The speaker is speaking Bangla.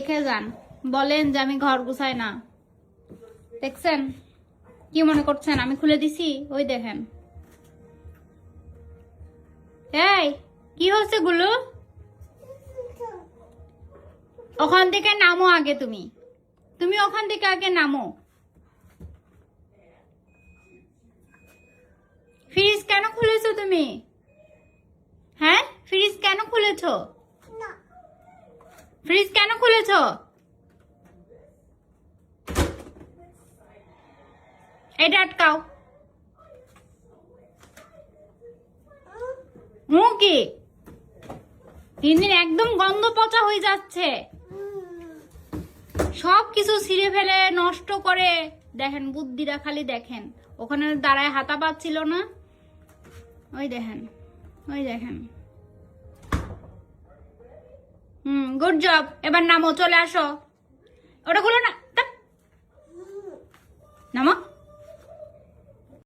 রেখে যান, বলেন যে আমি ঘর গুছাই না। দেখছেন কি মনে করছেন আমি খুলে দিছি? ওই দেখেন। এই কি হচ্ছে গুলো? ওখান থেকে নামো আগে, তুমি তুমি ওখান থেকে আগে নামো। ফ্রিজ কেন খুলেছো তুমি? হ্যাঁ, ফ্রিজ কেন খুলেছো? ফ্রিজ কেন খুলেছো? এটা আটকাও। কি দিন দিন একদম গন্ধ পচা হয়ে যাচ্ছে, সব কিছু ছিঁড়ে ফেলে নষ্ট করে। দেখেন বুদ্ধিটা খালি দেখেন, ওখানে দাঁড়ায় হাতা পাচ্ছিল না। ওই দেখেন, ওই দেখেন। Good job. এবার নামো, চলে আসো। ওটা খুলো না, নামো।